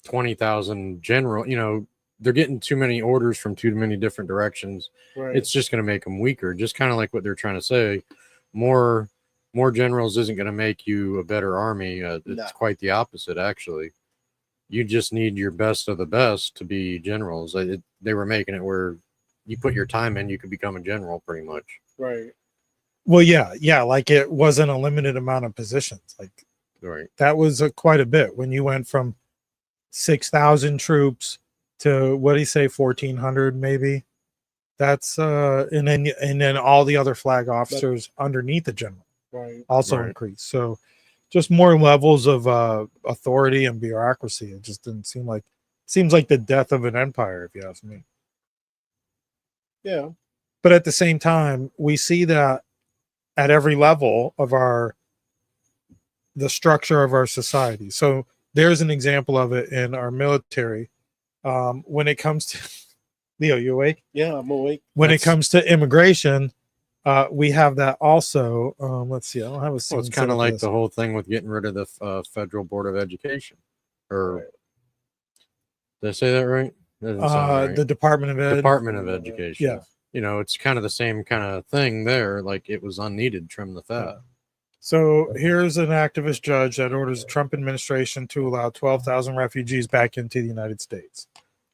20,000 general, you know, they're getting too many orders from too many different directions. It's just going to make them weaker. Just kind of like what they're trying to say. More generals isn't going to make you a better army. It's quite the opposite, actually. You just need your best of the best to be generals. They were making it where you put your time in, you could become a general pretty much. Right. Well, yeah, like it wasn't a limited amount of positions. Like that was quite a bit when you went from 6,000 troops to what do you say, 1,400 maybe. That's and then all the other flag officers underneath the general also increased. So just more levels of authority and bureaucracy. It just didn't seem like seems like the death of an empire, if you ask me. Yeah. But at the same time, we see that at every level of the structure of our society. So there's an example of it in our military. When it comes to Leo, you awake? Yeah, I'm awake. When it comes to immigration, we have that also. Let's see. I don't have a. Well, it's kind of like the whole thing with getting rid of the Federal Board of Education. or did I say that right? That doesn't sound right. The Department of Ed. Department of Education. Yeah. You know, it's kind of the same kind of thing there. Like it was unneeded, trim the fat. So here's an activist judge that orders the Trump administration to allow 12,000 refugees back into the United States.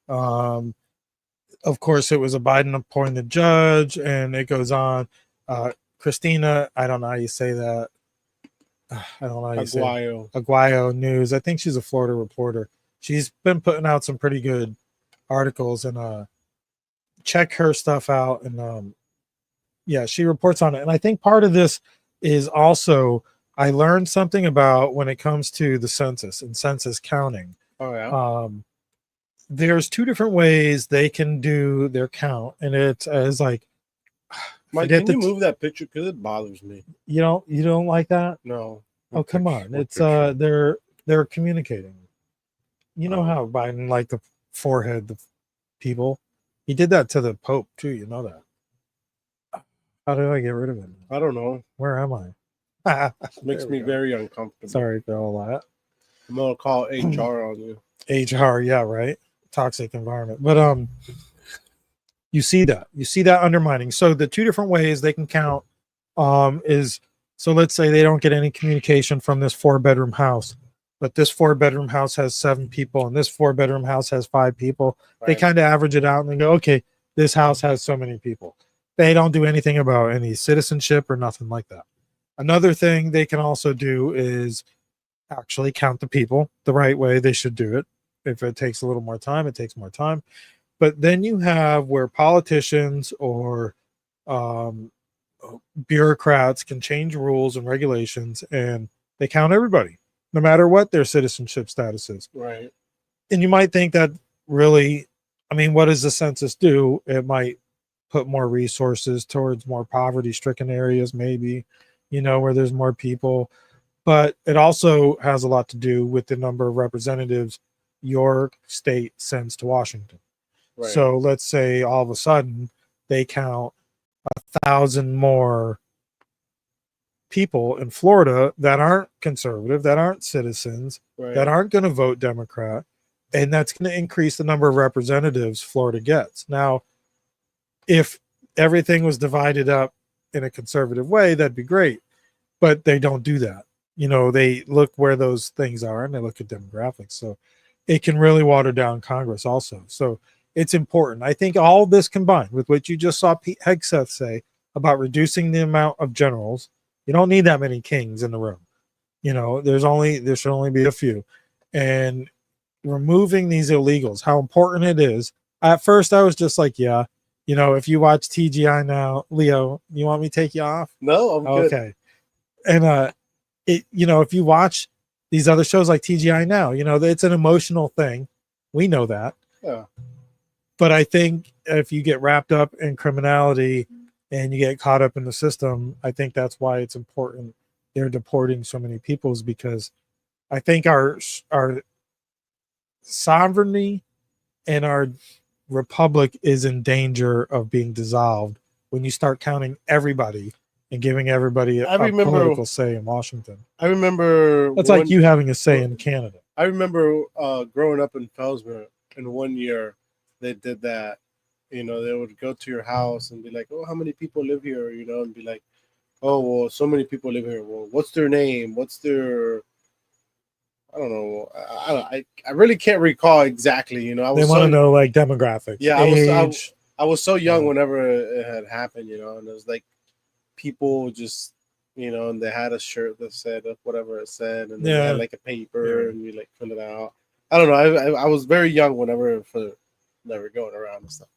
Of course, it was a Biden appointed judge, and it goes on. Christina, I don't know how you say that. I don't know how you say it. Aguayo News. I think she's a Florida reporter. She's been putting out some pretty good articles, and check her stuff out. And yeah, she reports on it. And I think part of this is also I learned something about when it comes to the census and census counting. Oh yeah. There's two different ways they can do their count, and it's as like. Mike, can you move that picture because it bothers me? You don't like that? No. Oh, come on! It's they're communicating. You know how Biden liked the forehead, the people. He did that to the Pope too. You know that. How did I get rid of it? I don't know. Where am I? Makes me very uncomfortable. Sorry for all that. I'm gonna call HR on you. HR, yeah, right. Toxic environment, but you see that undermining. So the two different ways they can count is, so let's say they don't get any communication from this 4-bedroom house, but this 4-bedroom house has 7 people and this 4-bedroom house has 5 people. Right. They kind of average it out and they go, okay, this house has so many people. They don't do anything about any citizenship or nothing like that. Another thing they can also do is actually count the people the right way they should do it. If it takes a little more time, it takes more time. But then you have where politicians or bureaucrats can change rules and regulations, and they count everybody, no matter what their citizenship status is. Right. And you might think that really, I mean, what does the census do? It might put more resources towards more poverty-stricken areas, maybe, where there's more people. But it also has a lot to do with the number of representatives your state sends to Washington. Right. So let's say all of a sudden they count 1,000 more people in Florida that aren't conservative, that aren't citizens, right, that aren't going to vote Democrat, and that's going to increase the number of representatives Florida gets. Now, if everything was divided up in a conservative way, that'd be great, but they don't do that. They look where those things are and they look at demographics. So it can really water down Congress also. So it's important. I think all this combined with what you just saw Pete Hegseth say about reducing the amount of generals. You don't need that many kings in the room. There should only be a few. And removing these illegals, how important it is. At first I was just like, yeah, if you watch TGI now, Leo, you want me to take you off? No, I'm good. Okay. And if you watch these other shows like TGI now, it's an emotional thing. We know that. Yeah. But I think if you get wrapped up in criminality and you get caught up in the system, I think that's why it's important they're deporting so many people, is because I think our sovereignty and our republic is in danger of being dissolved when you start counting everybody and giving everybody a political say in Washington. I remember that's like you having a say in Canada. I remember growing up in Felsmer, and one year they did that. They would go to your house and be like, "Oh, how many people live here?" And be like, "Oh, well, so many people live here. Well, what's their name? What's their?" I don't know. I really can't recall exactly. They want to know like demographics. Yeah, age. I was so young whenever it had happened. And it was like people just, and they had a shirt that said whatever it said, and they had like a paper, and you like fill it out. I don't know. I was very young whenever they were going around and stuff.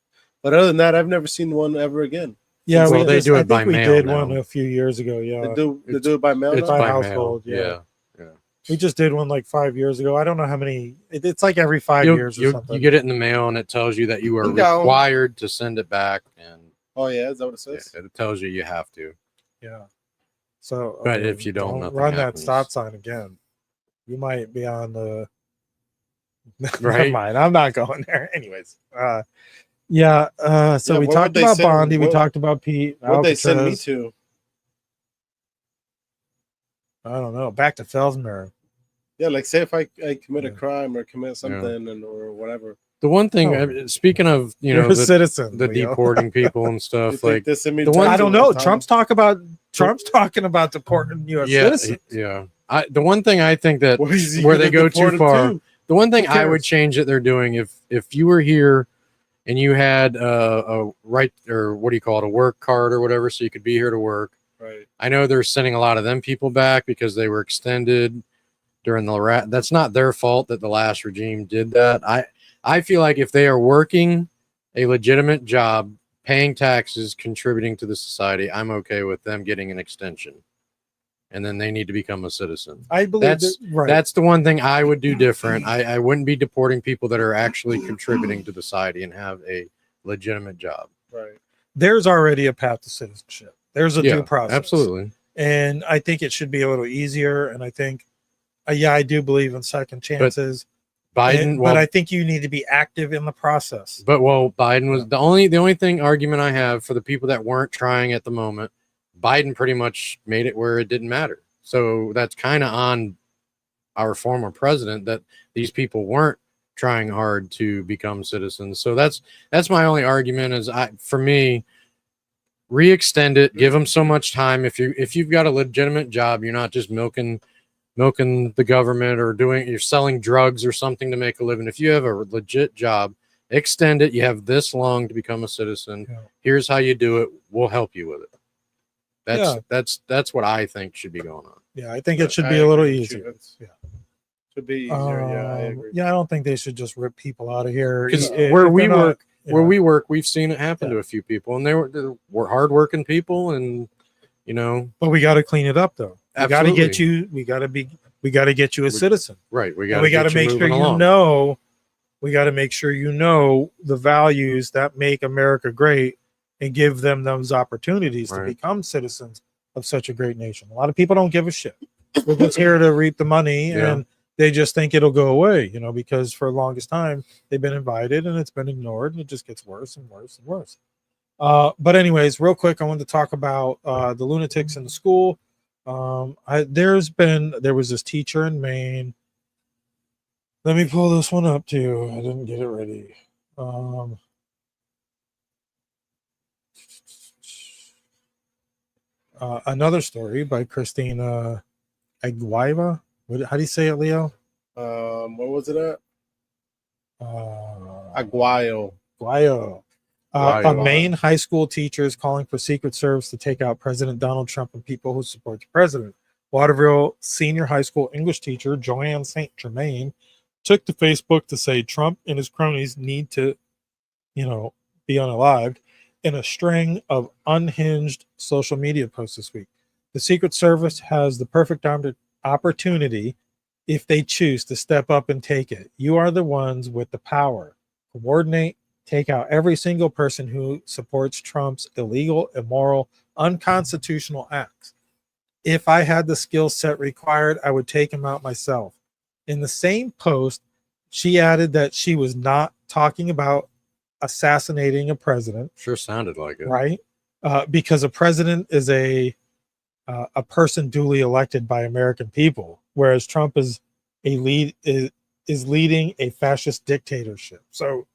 But other than that, I've never seen one ever again. Yeah, well, they do it by mail. We did now. one a few years ago. Yeah, they do it by mail. It's by by household. Mail. Yeah. We just did one like 5 years ago. I don't know how many. It's like every 5 years or something. You get it in the mail, and it tells you that you are required to send it back. And is that what it says? Yeah, it tells you have to. Yeah. So, but if you don't run that stop sign again, you might be on the. Right. Never mind. I'm not going there. Anyways. So we talked about Bondi. We talked about Pete. What they send me to? I don't know. Back to Felsmer. Yeah, like say if I commit a crime or commit something or whatever. The one thing, speaking of, You're a citizen, the Leo. deporting people and stuff, like the I don't know. Trump's talking about deporting U.S. citizens. Yeah. The one thing I think that Well, he's where they gonna go too deport far, him too. the one thing Who I would cares? change that they're doing, if you were here and you had a right, or what do you call it, a work card or whatever, so you could be here to work. Right. I know they're sending a lot of them people back because they were extended during that's not their fault that the last regime did that. I feel like if they are working a legitimate job, paying taxes, contributing to the society, I'm okay with them getting an extension. And then they need to become a citizen. I believe that's the one thing I would do different. I wouldn't be deporting people that are actually contributing to society and have a legitimate job. Right. There's already a path to citizenship. There's a due process. Absolutely. And I think it should be a little easier. And I think, I do believe in second chances. Biden, but I think you need to be active in the process. But Biden was the only thing argument I have for the people that weren't trying at the moment. Biden pretty much made it where it didn't matter. So that's kind of on our former president that these people weren't trying hard to become citizens. So that's my only argument is for me, re-extend it, give them so much time. If you've got a legitimate job, you're not just milking the government or you're selling drugs or something to make a living. If you have a legit job, extend it. You have this long to become a citizen. Yeah. Here's how you do it. We'll help you with it. That's what I think should be going on. Yeah, I think it should be a little easier. Should be easier. I agree. Yeah, I don't think they should just rip people out of here. Because where we work, we've seen it happen to a few people, and they were hardworking people, and But we got to clean it up, though. We got to get you. We got to get you a citizen. Right. We got to make sure you know. We got to make sure you know the values that make America great, and give them those opportunities to become citizens of such a great nation. A lot of people don't give a shit. We're just here to reap the money, and they just think it'll go away. Because for the longest time they've been invited and it's been ignored, and it just gets worse and worse and worse. But anyways, real quick, I wanted to talk about the lunatics in the school. There was this teacher in Maine. Let me pull this one up too. I didn't get it ready. Another story by Christina Aguiva. How do you say it, Leo? Where was it at? Aguayo. A Maine high school teacher is calling for Secret Service to take out President Donald Trump and people who support the president. Waterville senior high school English teacher Joanne St. Germain took to Facebook to say Trump and his cronies need to, be unalived in a string of unhinged social media posts this week. The Secret Service has the perfect opportunity if they choose to step up and take it. You are the ones with the power. Coordinate, take out every single person who supports Trump's illegal, immoral, unconstitutional acts. If I had the skill set required, I would take him out myself. In the same post, she added that she was not talking about assassinating a president. Sure sounded like it. Right? Because a president is a person duly elected by American people, whereas Trump is leading a fascist dictatorship. So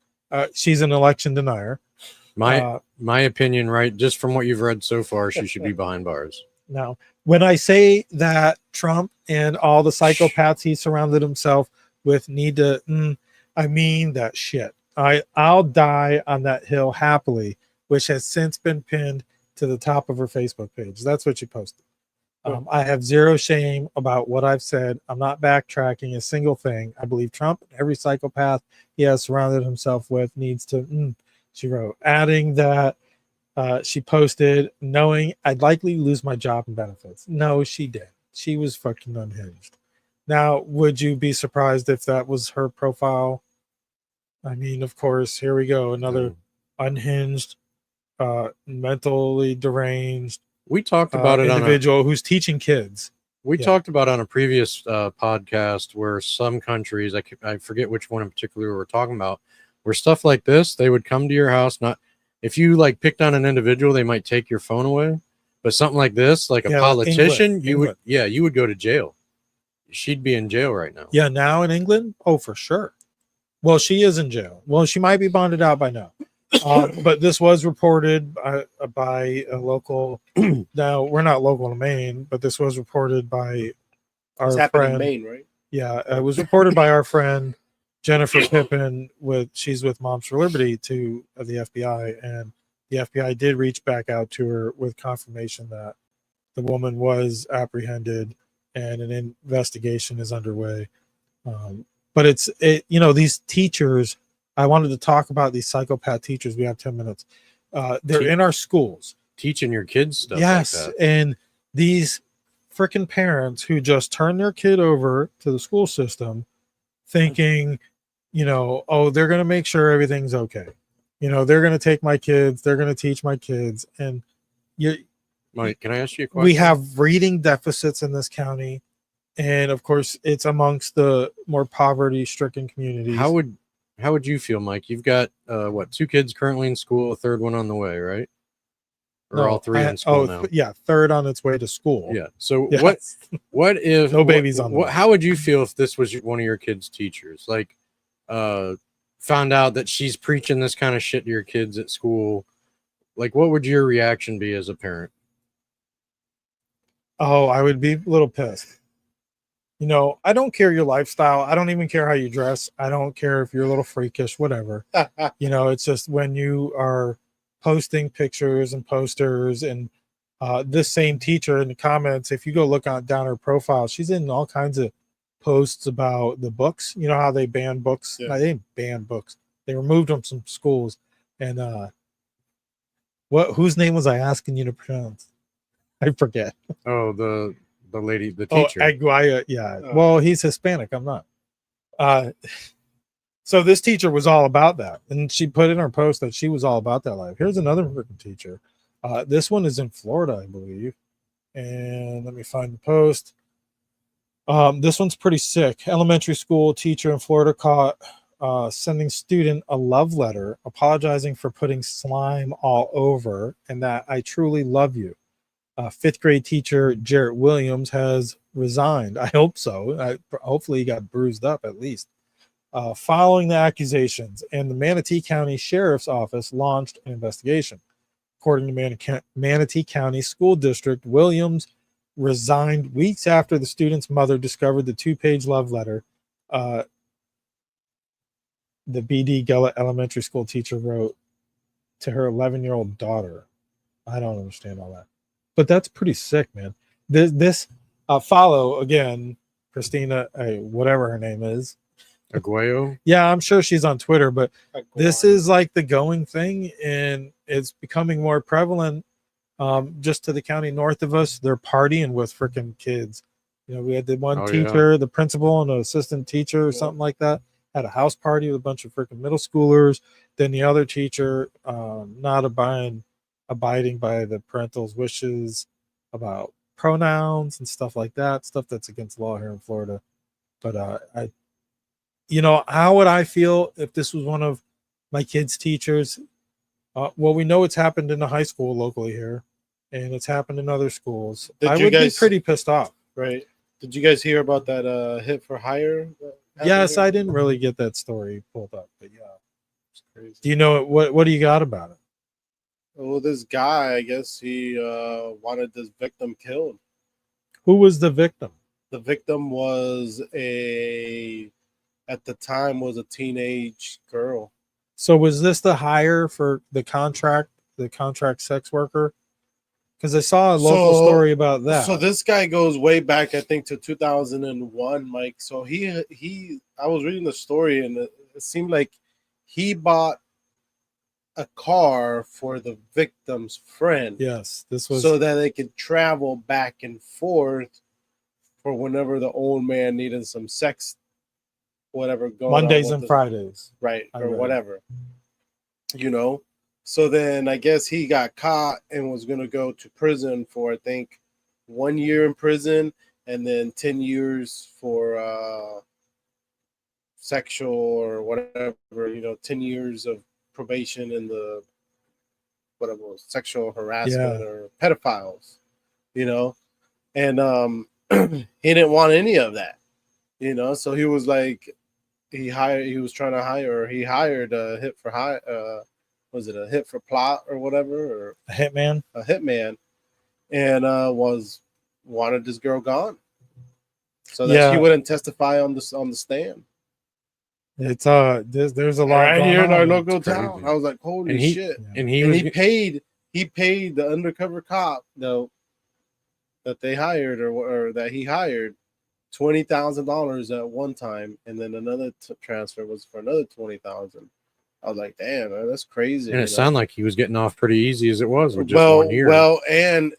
she's an election denier. My opinion, right, just from what you've read so far, she should be behind bars. Now, when I say that Trump and all the psychopaths he surrounded himself with need to, I mean that shit. I'll die on that hill happily, which has since been pinned to the top of her Facebook page. That's what she posted. I have zero shame about what I've said. I'm not backtracking a single thing. I believe Trump and every psychopath he has surrounded himself with needs to, she wrote, adding that she posted, knowing I'd likely lose my job and benefits. No, she did. She was fucking unhinged. Now, would you be surprised if that was her profile? I mean, of course, here we go. Another unhinged, mentally deranged. We talked about it individual who's teaching kids. We talked about on a previous podcast where some countries, I forget which one in particular we were talking about, where stuff like this, they would come to your house. Not if you like picked on an individual, they might take your phone away. But something like this, like a politician, you would go to jail. she'd be in jail right now. Yeah, now in England? Oh, for sure. Well, she is in jail. Well, she might be bonded out by now. But this was reported by a local. Now, we're not local to Maine, but this was reported by It's our happening friend. in Maine, right? Yeah, it was reported by our friend Jennifer Pippin. She's with Moms for Liberty to the FBI, and the FBI did reach back out to her with confirmation that the woman was apprehended and an investigation is underway. But these teachers. I wanted to talk about these psychopath teachers. We have 10 minutes. They're in our schools teaching your kids stuff. Yes, like that. And these freaking parents who just turn their kid over to the school system thinking, oh, they're going to make sure everything's okay. They're going to take my kids, they're going to teach my kids. And Mike, can I ask you a question? We have reading deficits in this county. And of course, it's amongst the more poverty stricken communities. How would you feel, Mike? You've got 2 kids currently in school, a third one on the way, right? Or all 3 in school now? Yeah, third on its way to school. Yeah. So Yes. what if no babies on the way? How would you feel if this was one of your kids' teachers? Like, found out that she's preaching this kind of shit to your kids at school. Like, what would your reaction be as a parent? Oh, I would be a little pissed. I don't care your lifestyle. I don't even care how you dress. I don't care if you're a little freakish, whatever. It's just when you are posting pictures and posters and this same teacher in the comments, if you go look down her profile, she's in all kinds of posts about the books. You know how they ban books? Yeah. No, they didn't ban books. They removed them from schools. And whose name was I asking you to pronounce? I forget. Oh, the lady, the teacher. Oh, Aguaya, yeah. Well, he's Hispanic. I'm not. So this teacher was all about that, and she put in her post that she was all about that life. Here's another freaking teacher. This one is in Florida, I believe. And let me find the post. This one's pretty sick. Elementary school teacher in Florida caught sending student a love letter apologizing for putting slime all over and that I truly love you. 5th grade teacher Jarrett Williams has resigned. I hope so. Hopefully he got bruised up at least. Following the accusations, and the Manatee County Sheriff's Office launched an investigation. According to Manatee County School District, Williams resigned weeks after the student's mother discovered the 2-page love letter the BD Gullet Elementary School teacher wrote to her 11-year-old daughter. I don't understand all that. But that's pretty sick, man. This follow again, Christina, whatever her name is. Aguayo? Yeah, I'm sure she's on Twitter, but this is like the going thing, and it's becoming more prevalent. Just to the county north of us, they're partying with freaking kids. We had the one teacher, the principal, and an assistant teacher or something like that, had a house party with a bunch of freaking middle schoolers. Then the other teacher, not abiding by the parental's wishes about pronouns and stuff like that, stuff that's against law here in Florida. But how would I feel if this was one of my kids' teachers? Well, we know it's happened in a high school locally here, and it's happened in other schools. I would be pretty pissed off. Right. Did you guys hear about that hit for hire? Yes, I didn't really get that story pulled up, but yeah. It's crazy. Do you know what do you got about it? Well, this guy, I guess he wanted this victim killed. Who was the victim? The victim was at the time was a teenage girl. So was this the hire for the contract sex worker? Because I saw a local story about that. So this guy goes way back, I think, to 2001, Mike. So I was reading the story, and it seemed like he bought a car for the victim's friend. Yes, this was so that they could travel back and forth for whenever the old man needed some sex, whatever going Mondays and Fridays, right, or whatever. So then I guess he got caught and was going to go to prison for, I think, 1 year in prison and then 10 years for sexual or whatever, 10 years of probation in the whatever sexual harassment or pedophiles, and he didn't want any of that. You know, so he was like, he hired a hit for was it a hit for plot or whatever, or A hitman. a hitman, and wanted this girl gone so that she wouldn't testify on the stand. It's there's a lot right going here in on. our local It's crazy. town. I was like, holy shit! And He paid the undercover cop though that they hired or that he hired $20,000 at one time, and then another transfer was for another $20,000. I was like, damn, man, that's crazy. and it sounded like he was getting off pretty easy as it was with just well, 1 year. well, and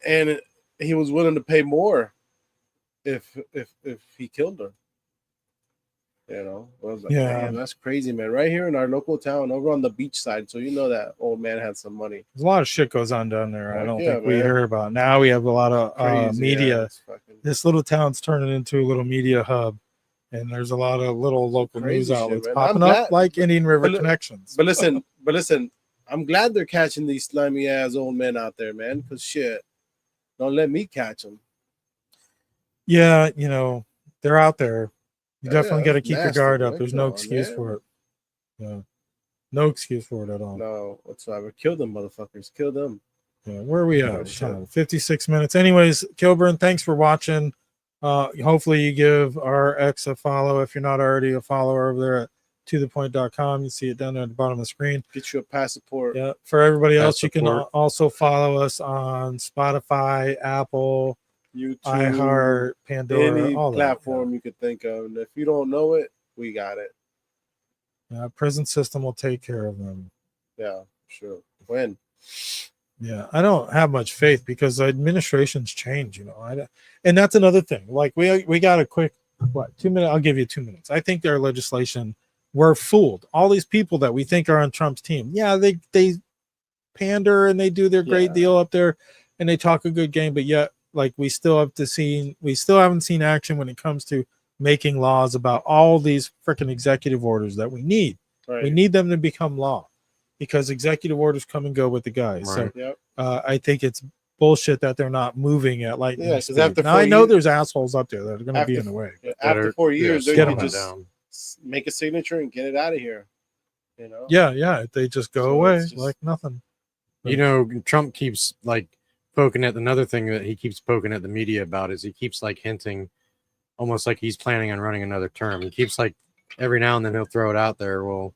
he was willing to pay more if he killed her. You know, I was like, damn, that's crazy, man. Right here in our local town, over on the beach side, so you know that old man had some money. There's a lot of shit goes on down there. I don't Yeah, think we man. hear about. Now we have a lot of Crazy, media. yeah, it's fucking This little town's turning into a little media hub, and there's a lot of little local Crazy news shit, outlets man. popping I'm up glad- like Indian River But- Connections. But listen, I'm glad they're catching these slimy ass old men out there, man. Because shit, don't let me catch them. Yeah, you know, they're out there. You definitely Yeah, got to it's keep your nasty, guard man. up. There's Come no on, excuse man. for it. Yeah, no excuse for it at all. No, whatsoever. Kill them, motherfuckers. Kill them. Yeah, where are we Yeah, at? sure. 56 minutes. Anyways, Kilburn, thanks for watching. Hopefully you give our ex a follow if you're not already a follower over there at tothepoint.com. You see it down there at the bottom of the screen. Get you a passport. Yeah. For everybody else, you can Passport. also follow us on Spotify, Apple, YouTube, iHeart, Pandora, any all that. platform you could think of. And if you don't know it, we got it. Yeah, prison system will take care of them. Yeah, sure. When? Yeah, I don't have much faith because the administrations change, you know. And that's another thing. Like we got a quick 2 minutes. I'll give you 2 minutes. I think their legislation, we're fooled. All these people that we think are on Trump's team, yeah, they pander and they do their great deal up there, and they talk a good game, but yet like we still haven't seen action when it comes to making laws about all these freaking executive orders that we need. Right. We need them to become law because executive orders come and go with the guys. Right. So Yep. I think it's bullshit that they're not moving at lightning Yeah, 'cause speed. after Now 4 I know years- there's assholes up there that are going to be After- in the way. After 4 years, they get can them just down. make a signature and get it out of here. You know? Yeah, they just go So away it's just- like nothing. You know, Trump keeps like poking at another thing that he keeps poking at the media about is he keeps like hinting almost like he's planning on running another term. He keeps like every now and then he'll throw it out there. Well,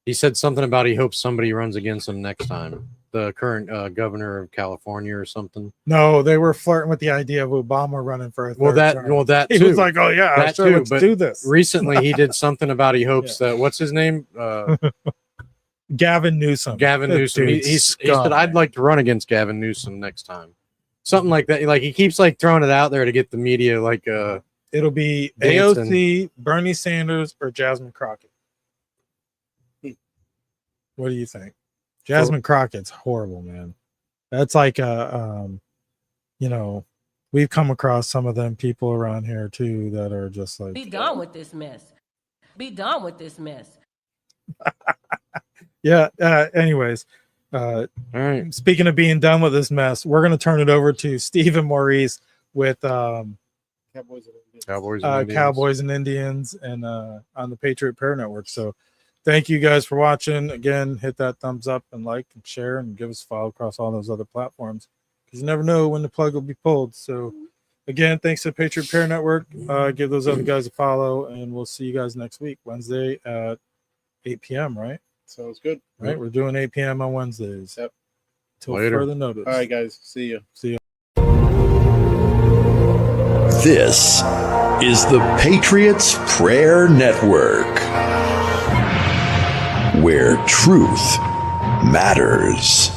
he said something about he hopes somebody runs against him next time. The current governor of California or something. No, they were flirting with the idea of Obama running for a third term. That He too. was like, "Oh yeah, That sure, too, let's but do this." Recently, he did something about he hopes that what's his name? Gavin Newsom. Gavin That Newsom. He dude's said, I'd scumbag. like to run against Gavin Newsom next time. Something like that. Like he keeps like throwing it out there to get the media like It'll be Dancing. AOC, Bernie Sanders, or Jasmine Crockett. What do you think? Jasmine Crockett's horrible, man. That's like you know, we've come across some of them people around here too that are just like, Be done with this mess. Be done with this mess. yeah. Anyways, all right. speaking of being done with this mess, we're gonna turn it over to Steve and Maurice with Cowboys and Indians. Cowboys and Indians. Cowboys and Indians and on the Patriot Prayer Network. So thank you guys for watching. Again, hit that thumbs up and like and share and give us a follow across all those other platforms because you never know when the plug will be pulled. So again, thanks to the Patriot Prayer Network. Give those other guys a follow, and we'll see you guys next week, Wednesday at 8 p.m. Right? Sounds good. Right. We're doing 8 p.m. on Wednesdays. Yep. Till Later. further notice. All right, guys. See you. See you. This is the Patriots Prayer Network, where truth matters.